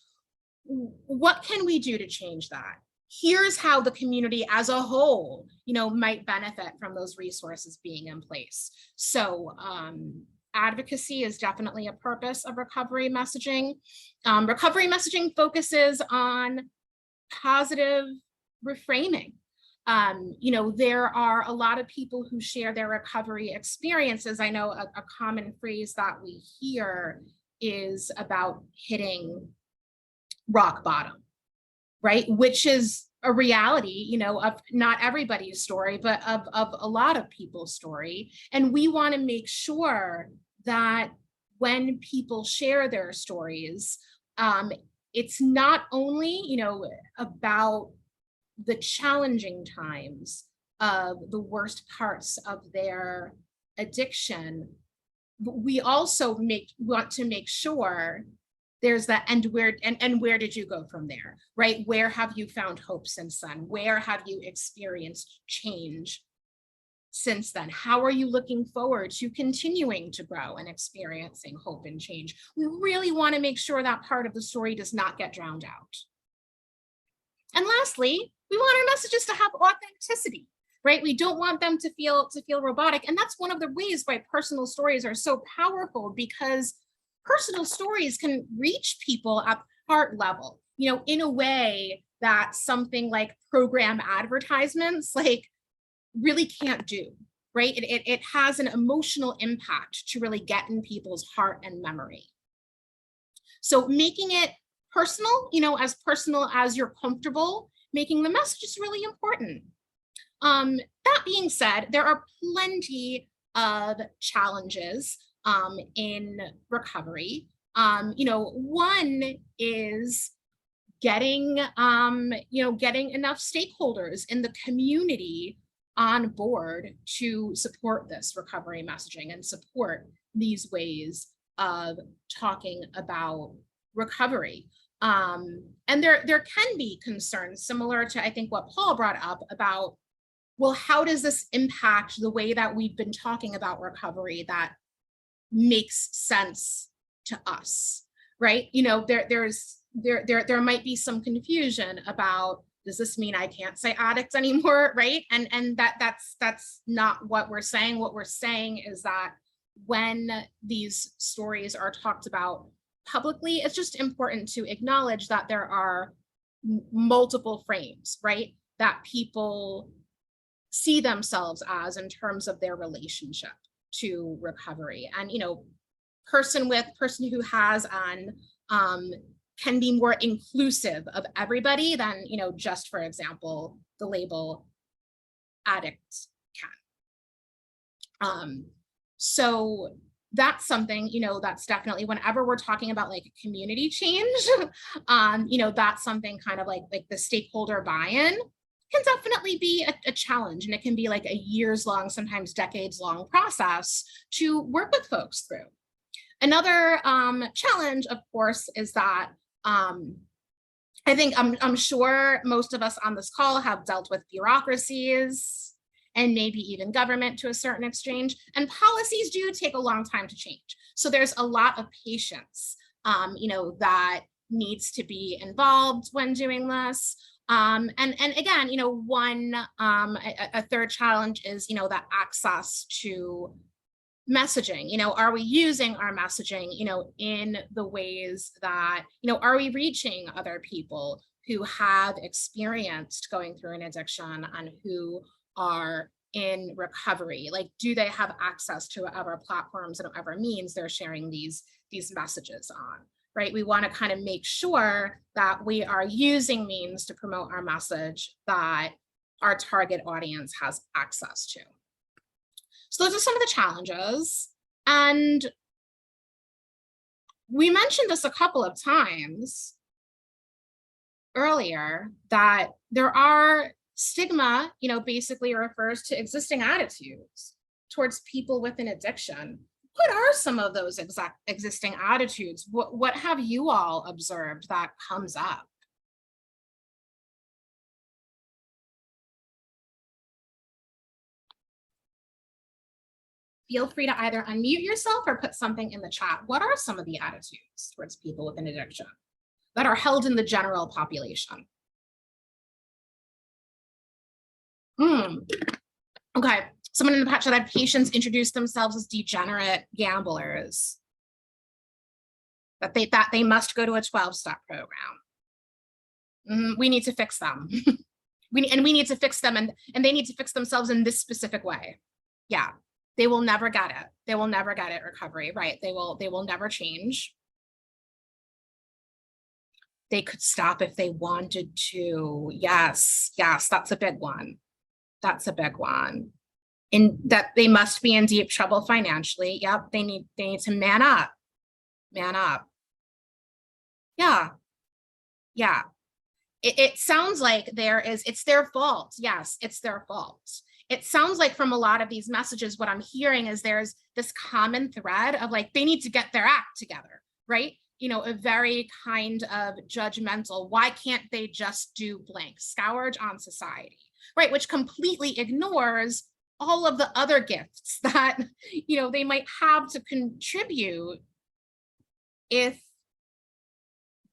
What can we do to change that? Here's how the community as a whole, you know, might benefit from those resources being in place. So advocacy is definitely a purpose of recovery messaging. Recovery messaging focuses on positive reframing. You know, there are a lot of people who share their recovery experiences. I know a common phrase that we hear is about hitting rock bottom, right? Which is a reality, you know, of not everybody's story, but of a lot of people's story. And we want to make sure that when people share their stories, it's not only, you know, about the challenging times of the worst parts of their addiction, but we also want to make sure there's that, and where did you go from there, right? Where have you found hope since then? Where have you experienced change since then? How are you looking forward to continuing to grow and experiencing hope and change? We really want to make sure that part of the story does not get drowned out. And lastly, we want our messages to have authenticity, right? We don't want them to feel robotic. And that's one of the ways why personal stories are so powerful, because personal stories can reach people at heart level, you know, in a way that something like program advertisements like really can't do, right? It has an emotional impact to really get in people's heart and memory. So making it personal, you know, as personal as you're comfortable making the message is really important. That being said, there are plenty of challenges in recovery. You know, one is getting enough stakeholders in the community on board to support this recovery messaging and support these ways of talking about recovery. And there can be concerns similar to, I think, what Paul brought up about, well, how does this impact the way that we've been talking about recovery that makes sense to us, right? You know, there might be some confusion about, does this mean I can't say addict anymore, right? And that's not what we're saying. What we're saying is that when these stories are talked about publicly, it's just important to acknowledge that there are multiple frames, right? That people see themselves as in terms of their relationship to recovery. And, person who has can be more inclusive of everybody than, just, for example, the label addict can. So that's something, that's definitely, whenever we're talking about like community change, that's something kind of like the stakeholder buy-in can definitely be a challenge. And it can be like a years long, sometimes decades long process to work with folks through. Another challenge, of course, is that I think I'm sure most of us on this call have dealt with bureaucracies and maybe even government to a certain extent, and policies do take a long time to change. So there's a lot of patience, that needs to be involved when doing this. And again, a third challenge is, that access to messaging. Are we using our messaging, in the ways that, are we reaching other people who have experienced going through an addiction and who are in recovery? Like, do they have access to whatever platforms and whatever means they're sharing these messages on, right? We want to kind of make sure that we are using means to promote our message that our target audience has access to. So those are some of the challenges. And we mentioned this a couple of times earlier, that there are stigma, basically refers to existing attitudes towards people with an addiction. What are some of those existing attitudes? What have you all observed that comes up? Feel free to either unmute yourself or put something in the chat. What are some of the attitudes towards people with an addiction that are held in the general population? Okay, someone in the chat that patients introduce themselves as degenerate gamblers, that they must go to a 12-step program. We need to fix them. we need to fix them, and they need to fix themselves in this specific way. Yeah. They will never get it. They will never get it recovery, right? They will never change. They could stop if they wanted to. Yes, that's a big one. That's a big one. In that they must be in deep trouble financially. Yep, they need to man up. Man up. Yeah. It sounds like it's their fault. Yes, it's their fault. It sounds like from a lot of these messages, what I'm hearing is there's this common thread of like, they need to get their act together, right? A very kind of judgmental, why can't they just do blank, scourge on society, right? Which completely ignores all of the other gifts that, they might have to contribute if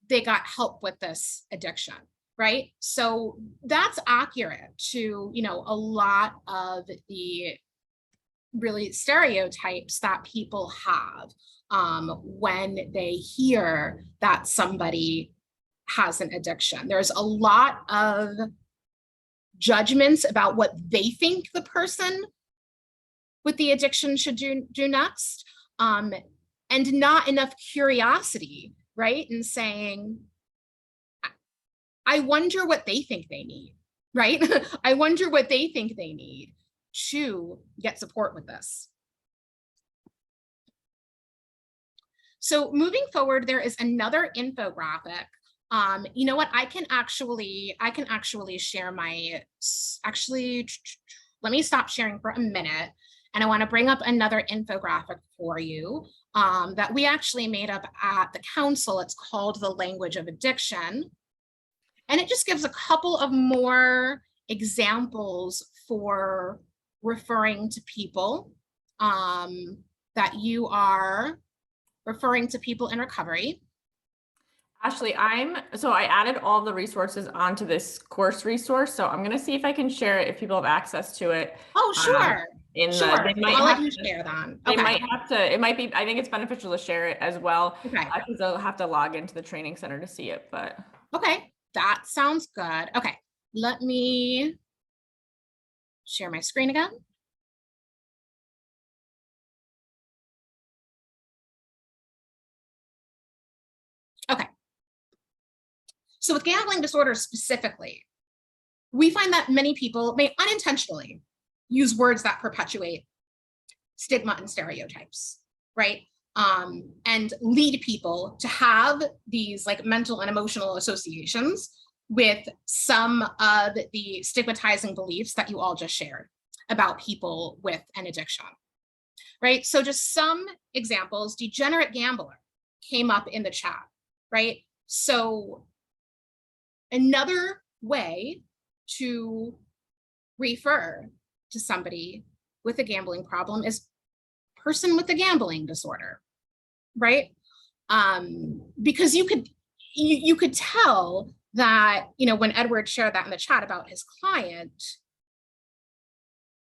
they got help with this addiction. Right. So that's accurate to, a lot of the really stereotypes that people have when they hear that somebody has an addiction. There's a lot of judgments about what they think the person with the addiction should do next, and not enough curiosity, right? In saying, I wonder what they think they need, right? I wonder what they think they need to get support with this. So moving forward, there is another infographic. You know what? I can actually share let me stop sharing for a minute. And I want to bring up another infographic for you that we actually made up at the council. It's called The Language of Addiction. And it just gives a couple of more examples for referring to people, that you are referring to people in recovery. Ashley, I added all the resources onto this course resource. So I'm going to see if I can share it if people have access to it. Oh, sure. Sure. I'll let you share then. They might have to, it might be, I think it's beneficial to share it as well. Okay. Because they'll have to log into the training center to see it, but. Okay. That sounds good. Okay, let me share my screen again. Okay. So with gambling disorders specifically, we find that many people may unintentionally use words that perpetuate stigma and stereotypes, right? And lead people to have these like mental and emotional associations with some of the stigmatizing beliefs that you all just shared about people with an addiction, right? So just some examples: degenerate gambler came up in the chat, right? So another way to refer to somebody with a gambling problem is person with a gambling disorder, right? Because you could tell that, you know, when Edward shared that in the chat about his client,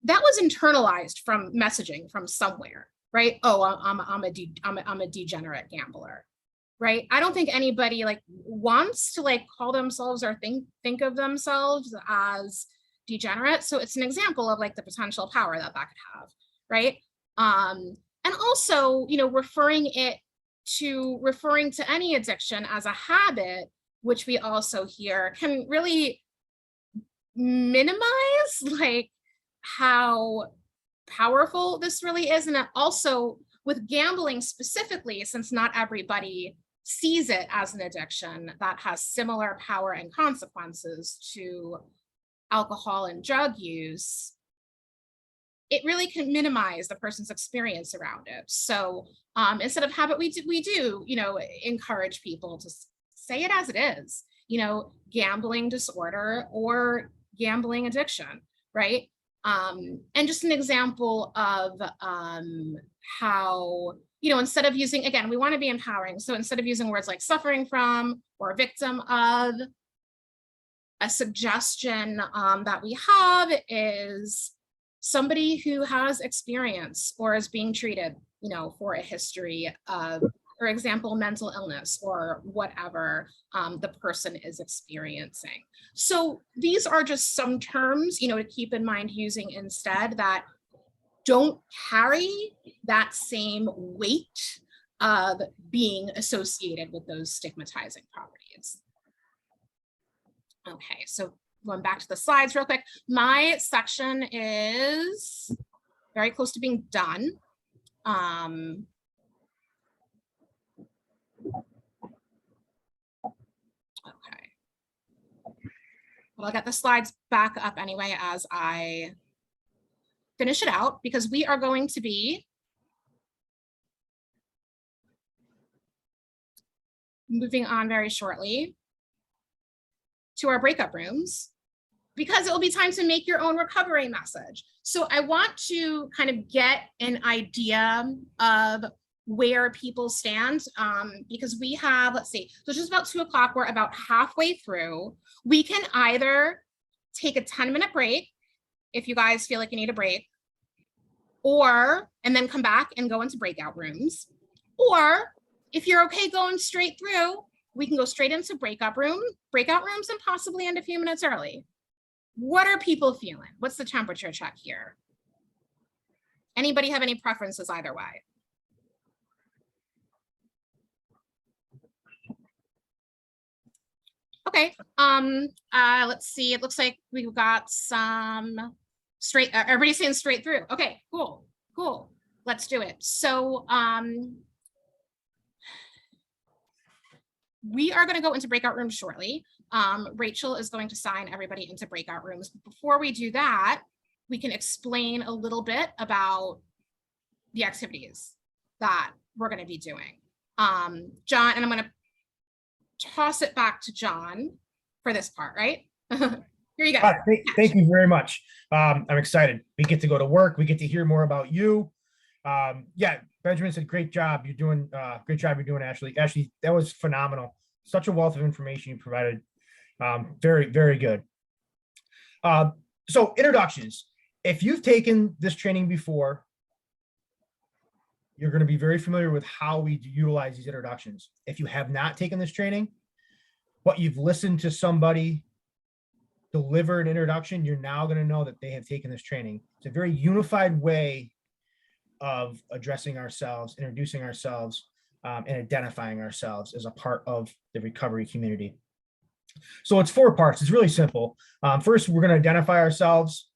that was internalized from messaging from somewhere, right? Oh, I'm a degenerate gambler, right? I don't think anybody like wants to like call themselves or think of themselves as degenerate. So it's an example of like the potential power that could have, right? And also, you know, referring to any addiction as a habit, which we also hear, can really minimize like how powerful this really is. And also with gambling specifically, since not everybody sees it as an addiction that has similar power and consequences to alcohol and drug use, it really can minimize the person's experience around it. So instead of habit, we do, you know, encourage people to say it as it is, you know, gambling disorder or gambling addiction, right? And just an example of how, you know, instead of using, again, we want to be empowering. So instead of using words like suffering from or victim of, a suggestion that we have is somebody who has experience or is being treated, you know, for a history of, for example, mental illness or whatever the person is experiencing. So these are just some terms, you know, to keep in mind using instead that don't carry that same weight of being associated with those stigmatizing properties. Okay, so going back to the slides real quick, my section is very close to being done. Okay. Well, I'll get the slides back up anyway as I finish it out, because we are going to be moving on very shortly to our breakout rooms, because it will be time to make your own recovery message. So I want to kind of get an idea of where people stand, because we have, let's see, so it's just about 2 o'clock, we're about halfway through. We can either take a 10-minute break if you guys feel like you need a break, and then come back and go into breakout rooms. Or if you're okay going straight through, we can go straight into breakout rooms and possibly end a few minutes early. What are people feeling? What's the temperature check here? Anybody have any preferences either way? Okay, let's see. It looks like we've got some straight, everybody's saying straight through. Okay, cool. Let's do it. So we are going to go into breakout rooms shortly. Rachel is going to sign everybody into breakout rooms. But before we do that, we can explain a little bit about the activities that we're going to be doing. John, and I'm going to toss it back to John for this part, right? Here you go. Thank you very much. I'm excited. We get to go to work. We get to hear more about you. Yeah, Benjamin said, great job. You're doing great job. You're doing, Ashley. Ashley, that was phenomenal. Such a wealth of information you provided. Very, very good. So introductions. If you've taken this training before, you're going to be very familiar with how we utilize these introductions. If you have not taken this training, but you've listened to somebody deliver an introduction, you're now going to know that they have taken this training. It's a very unified way of addressing ourselves, introducing ourselves, and identifying ourselves as a part of the recovery community. So it's 4 parts. It's really simple. First, we're going to identify ourselves.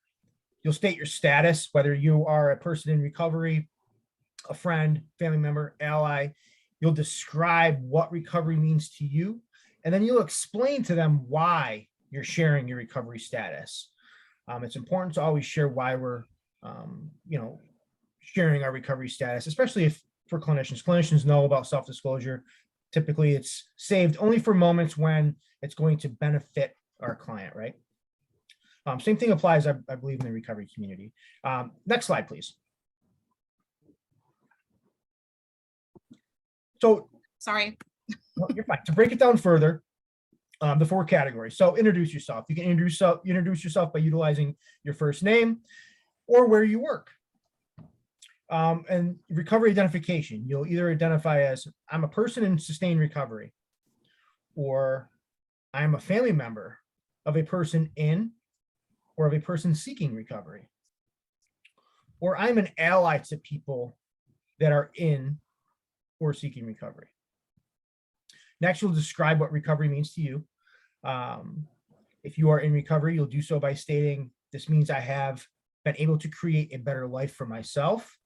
You'll state your status, whether you are a person in recovery, a friend, family member, ally. You'll describe what recovery means to you, and then you'll explain to them why you're sharing your recovery status. It's important to always share why we're, sharing our recovery status, especially if for clinicians. Clinicians know about self-disclosure. Typically, it's saved only for moments when it's going to benefit our client, right? Same thing applies, I believe, in the recovery community. Next slide, please. So, Sorry. well, you're fine. To break it down further, the 4 categories. So introduce yourself. You can introduce yourself by utilizing your first name or where you work. And recovery identification. You'll either identify as, I'm a person in sustained recovery, or I'm a family member of a person in or of a person seeking recovery, or I'm an ally to people that are in or seeking recovery. Next, you'll describe what recovery means to you. If you are in recovery, you'll do so by stating, this means I have been able to create a better life for myself,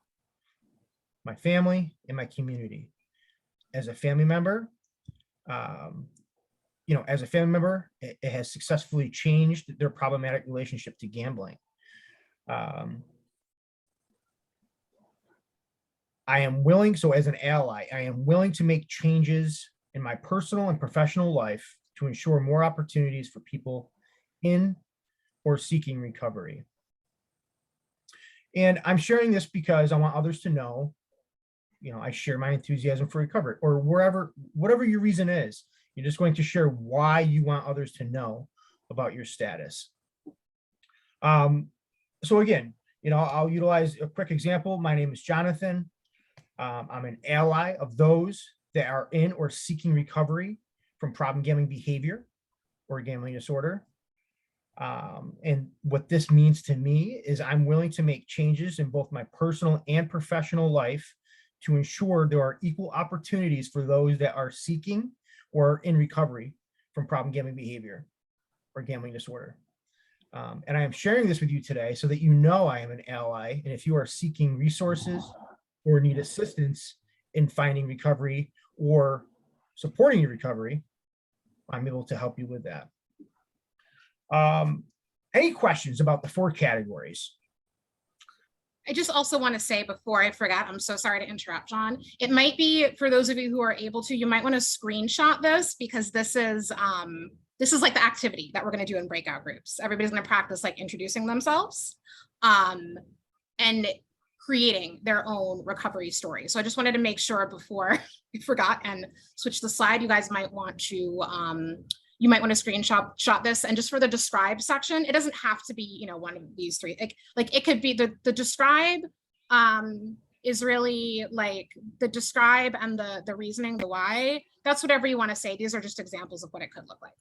my family, and my community. As a family member, it has successfully changed their problematic relationship to gambling. I am willing, so as an ally, I am willing to make changes in my personal and professional life to ensure more opportunities for people in or seeking recovery. And I'm sharing this because I want others to know, I share my enthusiasm for recovery, or whatever your reason is. You're just going to share why you want others to know about your status. So again, I'll utilize a quick example. My name is Jonathan. I'm an ally of those that are in or seeking recovery from problem gambling behavior or gambling disorder. And what this means to me is I'm willing to make changes in both my personal and professional life to ensure there are equal opportunities for those that are seeking or in recovery from problem gambling behavior or gambling disorder. And I am sharing this with you today so that you know I am an ally. And if you are seeking resources or need assistance in finding recovery or supporting your recovery, I'm able to help you with that. Any questions about the 4 categories? I just also want to say before I forget, I'm so sorry to interrupt, John. It might be, for those of you who are able to, you might want to screenshot this, because this is like the activity that we're going to do in breakout groups. Everybody's going to practice like introducing themselves and creating their own recovery story. So I just wanted to make sure before I forgot and switch the slide, you guys might want to screenshot this. And just for the describe section, it doesn't have to be, one of these 3. Like it could be the describe is really like the describe and the reasoning, the why. That's whatever you want to say. These are just examples of what it could look like.